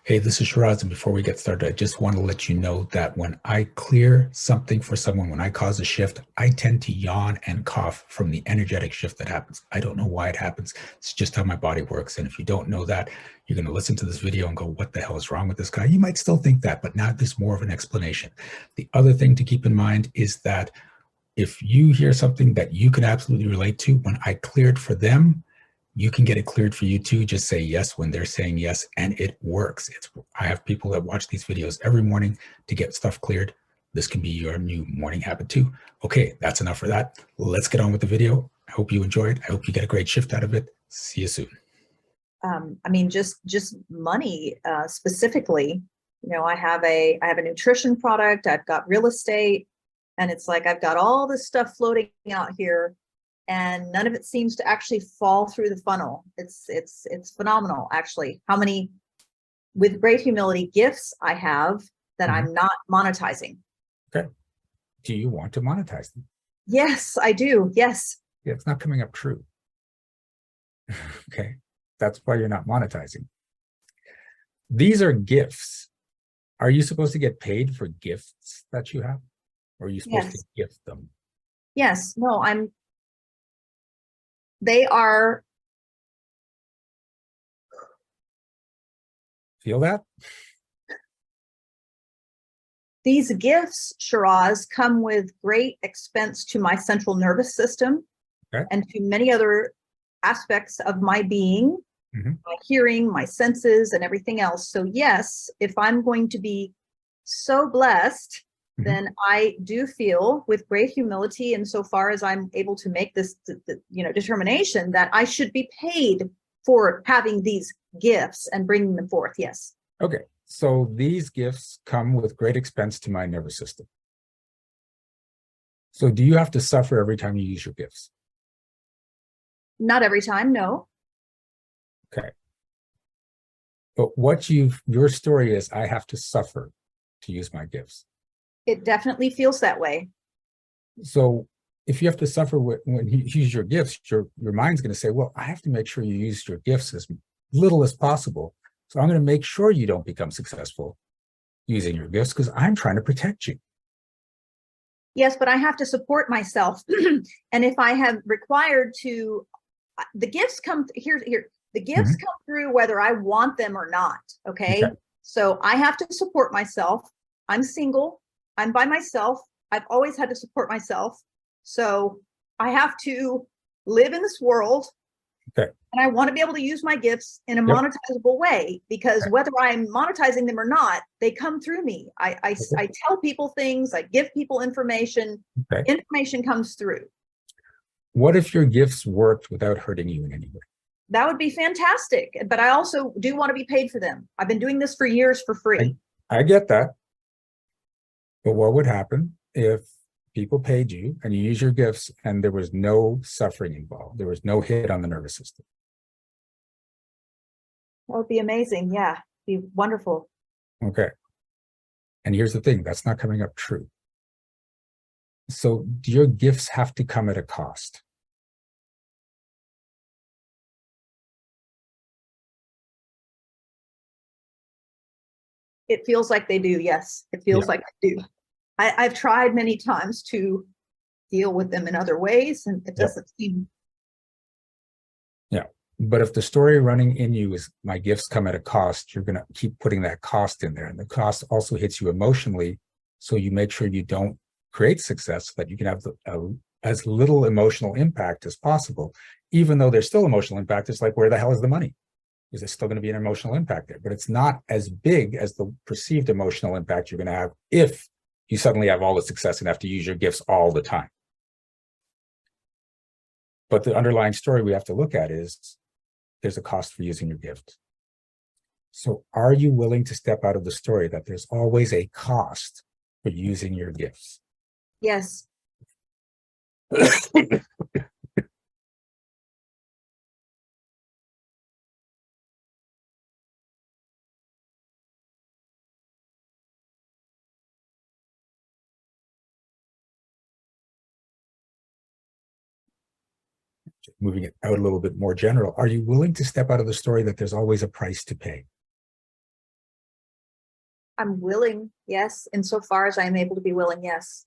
Hey, this is Shiraz, and before we get started, I just want to let you know that when I clear something for someone, when I cause a shift, I tend to yawn and cough from the energetic shift that happens. I don't know why it happens. It's just how my body works. And if you don't know that, you're going to listen to this video and go, what the hell is wrong with this guy? You might still think that, but now there's more of an explanation. The other thing to keep in mind is that if you hear something that you can absolutely relate to, when I cleared for them, you can get it cleared for you too. Just say yes when they're saying yes, and it works. I have people that watch these videos every morning to get stuff cleared. This can be your new morning habit too. Okay, that's enough for that. Let's get on with the video. I hope you enjoyed. I hope you get a great shift out of it. See you soon. I mean, just money specifically. I have a nutrition product. I've got real estate, and it's like I've got all this stuff floating out here, and none of it seems to actually fall through the funnel. It's phenomenal, actually, how many, with great humility, gifts I have that I'm not monetizing. Okay. Do you want to monetize them? Yes, I do. Yes. Yeah, it's not coming up true. Okay. That's why you're not monetizing. These are gifts. Are you supposed to get paid for gifts that you have? Or are you supposed to Yes. gift them? Yes. No, they are. Feel that? These gifts, Shiraz, come with great expense to my central nervous system Okay. and to many other aspects of my being, my hearing, my senses, and everything else. So yes, if I'm going to be so blessed, then I do feel with great humility, insofar as I'm able to make this determination, that I should be paid for having these gifts and bringing them forth. Yes. Okay. So these gifts come with great expense to my nervous system. So do you have to suffer every time you use your gifts? Not every time, no. Okay. But your story is, I have to suffer to use my gifts. It definitely feels that way. So if you have to suffer when you use your gifts, your mind's going to say, well, I have to make sure you use your gifts as little as possible. So I'm going to make sure you don't become successful using your gifts because I'm trying to protect you. Yes, but I have to support myself. And if I have required to, the gifts come here. The gifts come through whether I want them or not. Okay. So I have to support myself. I'm single. I'm by myself. I've always had to support myself. So I have to live in this world. Okay. And I want to be able to use my gifts in a monetizable way, because whether I'm monetizing them or not, they come through me. I tell people things, I give people information, information comes through. What if your gifts worked without hurting you in any way? That would be fantastic. But I also do want to be paid for them. I've been doing this for years for free. I get that. But what would happen if people paid you and you use your gifts and there was no suffering involved? There was no hit on the nervous system. That would be amazing. Yeah, be wonderful. Okay. And here's the thing, that's not coming up true. So do your gifts have to come at a cost? It feels like they do. Yes, it feels like they do. I've tried many times to deal with them in other ways, and it doesn't seem. Yeah. But if the story running in you is my gifts come at a cost, you're going to keep putting that cost in there. And the cost also hits you emotionally. So you make sure you don't create success so that you can have as little emotional impact as possible. Even though there's still emotional impact, it's like, where the hell is the money? Is there still going to be an emotional impact there? But it's not as big as the perceived emotional impact you're going to have if you suddenly have all the success and have to use your gifts all the time. But the underlying story we have to look at is there's a cost for using your gift. So are you willing to step out of the story that there's always a cost for using your gifts? Yes. Moving it out a little bit more general, are you willing to step out of the story that there's always a price to pay? I'm willing, yes. Insofar as I'm able to be willing, yes.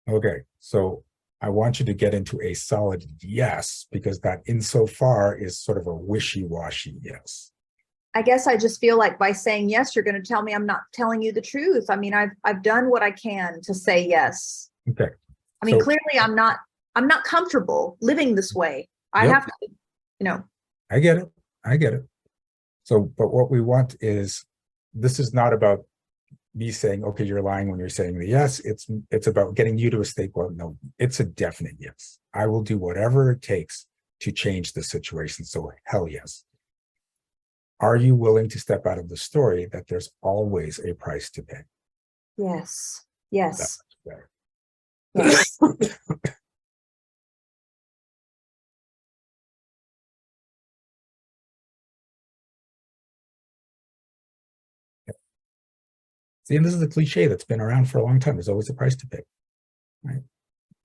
Okay, so I want you to get into a solid yes, because that insofar is sort of a wishy-washy yes. I guess I just feel like by saying yes, you're going to tell me I'm not telling you the truth. I mean, I've done what I can to say yes. Okay. I mean, clearly I'm not comfortable living this way. I Yep, have to, you know, I get it. I get it. So, but what we want is, this is not about me saying, okay, you're lying when you're saying the yes. It's about getting you to a state, well, no, it's a definite yes. I will do whatever it takes to change the situation. So hell yes. Are you willing to step out of the story that there's always a price to pay? yes, yes, That's better. yes. See, and this is a cliche that's been around for a long time. There's always a price to pay, right?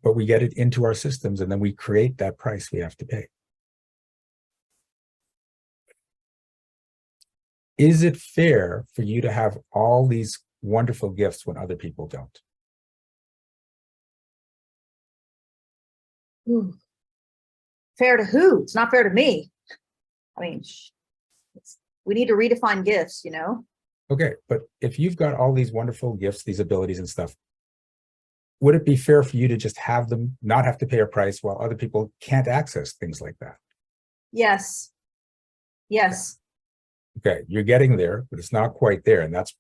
But we get it into our systems and then we create that price we have to pay. Is it fair for you to have all these wonderful gifts when other people don't? Ooh. Fair to who? It's not fair to me. I mean, we need to redefine gifts, you know? Okay, but if you've got all these wonderful gifts, these abilities and stuff, would it be fair for you to just have them, not have to pay a price while other people can't access things like that? Yes. Yes. Okay, you're getting there, but it's not quite there. And that's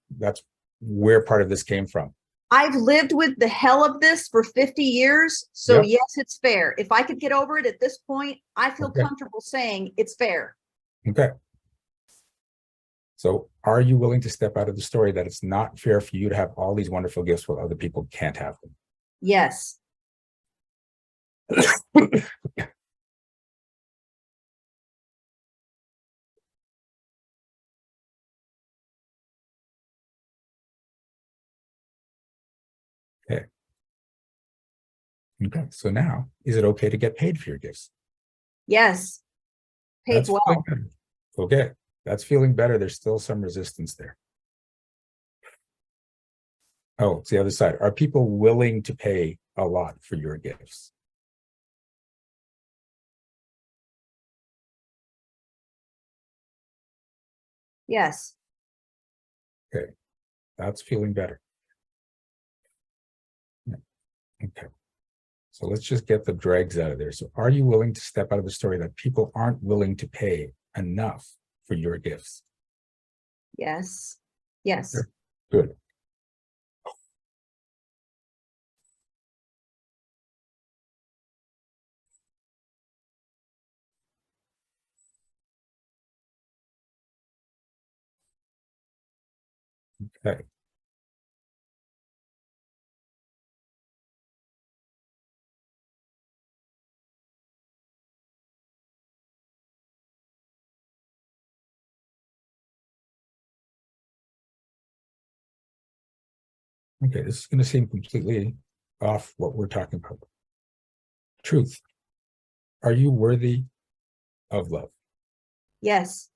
where part of this came from. I've lived with the hell of this for 50 years. So Yep. yes, it's fair. If I could get over it at this point, I feel Okay. comfortable saying it's fair. Okay. So are you willing to step out of the story that it's not fair for you to have all these wonderful gifts while other people can't have them? Yes. Okay. Okay. So now, is it okay to get paid for your gifts? Yes. Paid That's feeling well. better. Okay. That's feeling better. There's still some resistance there. Oh, it's the other side. Are people willing to pay a lot for your gifts? Yes. Okay. That's feeling better. Okay. So let's just get the dregs out of there. So are you willing to step out of the story that people aren't willing to pay enough for your gifts? Yes. Yes. Good. Okay. Okay. This is going to seem completely off what we're talking about. Truth. Are you worthy of love? Yes.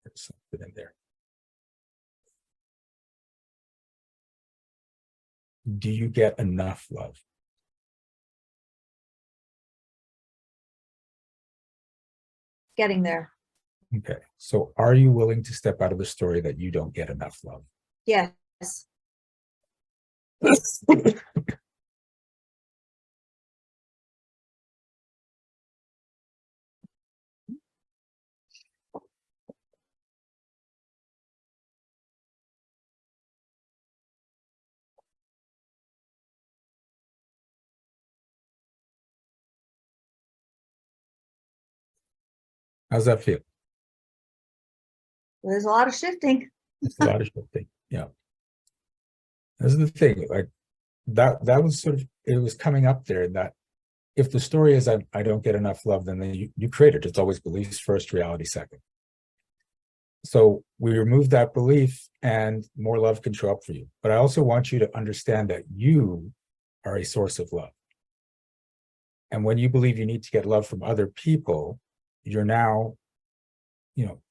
There's something in there. Do you get enough love? Getting there. Okay. So are you willing to step out of the story that you don't get enough love? Yes. How's that feel? There's a lot of shifting. It's a lot of shifting. Yeah. This is the thing. Like that was sort of, it was coming up there that if the story is I don't get enough love, then you create it. It's always beliefs first, reality second. So we remove that belief and more love can show up for you. But I also want you to understand that you are a source of love. And when you believe you need to get love from other people, you're now, you know,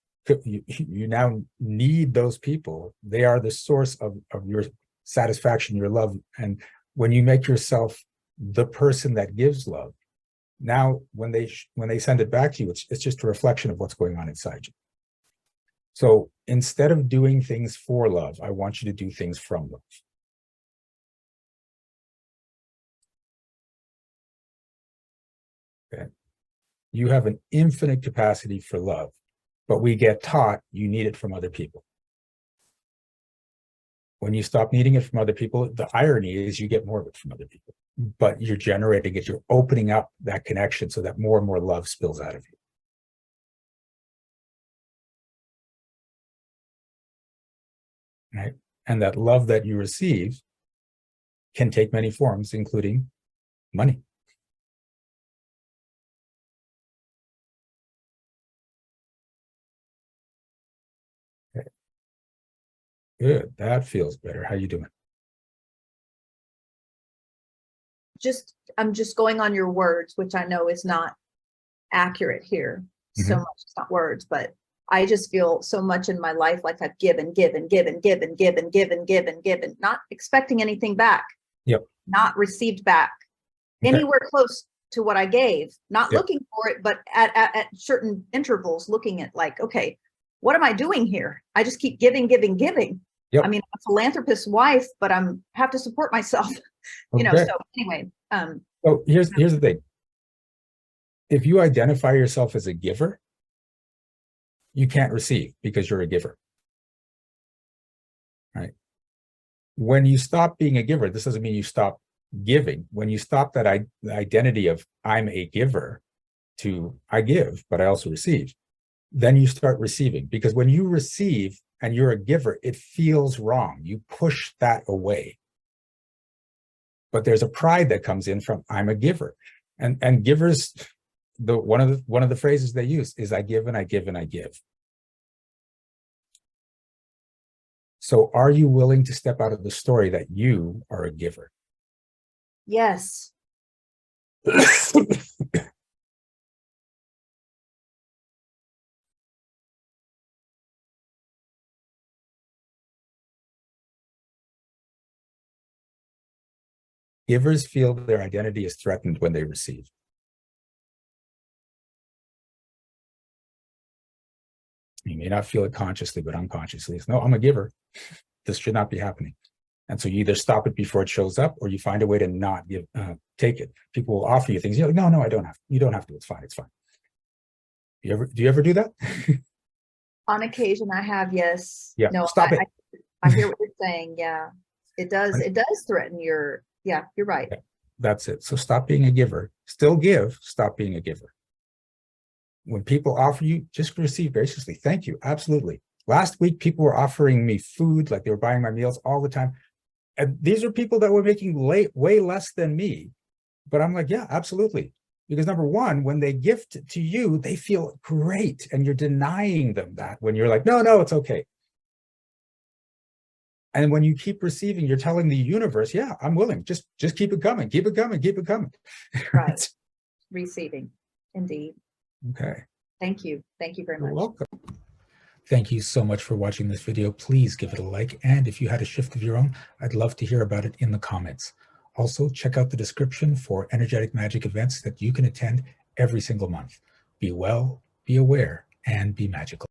you now need those people. They are the source of your satisfaction, your love. And when you make yourself the person that gives love, now when they send it back to you, it's just a reflection of what's going on inside you. So instead of doing things for love, I want you to do things from love. Okay. You have an infinite capacity for love, but we get taught you need it from other people. When you stop needing it from other people, the irony is you get more of it from other people, but you're generating it, you're opening up that connection so that more and more love spills out of you. Right? And that love that you receive can take many forms, including money. Okay. Good. That feels better. How you doing? I'm just going on your words, which I know is not accurate here. So much, it's not words, but I just feel so much in my life like I've given, not expecting anything back. Yep. Not received back anywhere close to what I gave, not looking for it, but at certain intervals, looking at like, okay, what am I doing here? I just keep giving. Yep. I mean, I'm a philanthropist's wife, but have to support myself, you know, so anyway. So here's the thing. If you identify yourself as a giver, you can't receive because you're a giver. Right? When you stop being a giver, this doesn't mean you stop giving. When you stop that identity of I'm a giver to I give, but I also receive, then you start receiving. Because when you receive and you're a giver, it feels wrong. You push that away. But there's a pride that comes in from I'm a giver. And givers, one of the phrases they use is I give and I give and I give. So are you willing to step out of the story that you are a giver? Yes. Givers feel their identity is threatened when they receive. You may not feel it consciously, but unconsciously, it's no, I'm a giver. This should not be happening. And so you either stop it before it shows up, or you find a way to not take it. People will offer you things. You're like, no, I don't have to. You don't have to. It's fine. It's fine. Do you ever do that? On occasion, I have, yes. Yeah. No, stop it. I hear what you're saying. Yeah, it does. It does threaten your. Yeah, you're right. Yeah, that's it. So stop being a giver. Still give. Stop being a giver. When people offer you, just receive graciously. Thank you. Absolutely. Last week, people were offering me food, like they were buying my meals all the time. And these are people that were making way less than me. But I'm like, yeah, absolutely. Because number one, when they gift to you, they feel great. And you're denying them that when you're like, no, it's okay. And when you keep receiving, you're telling the universe, yeah, I'm willing. Just keep it coming. Keep it coming. Keep it coming. Right. Receiving. Indeed. Okay. Thank you. Thank you very much. You're welcome. Thank you so much for watching this video. Please give it a like. And if you had a shift of your own, I'd love to hear about it in the comments. Also, check out the description for energetic magic events that you can attend every single month. Be well, be aware, and be magical.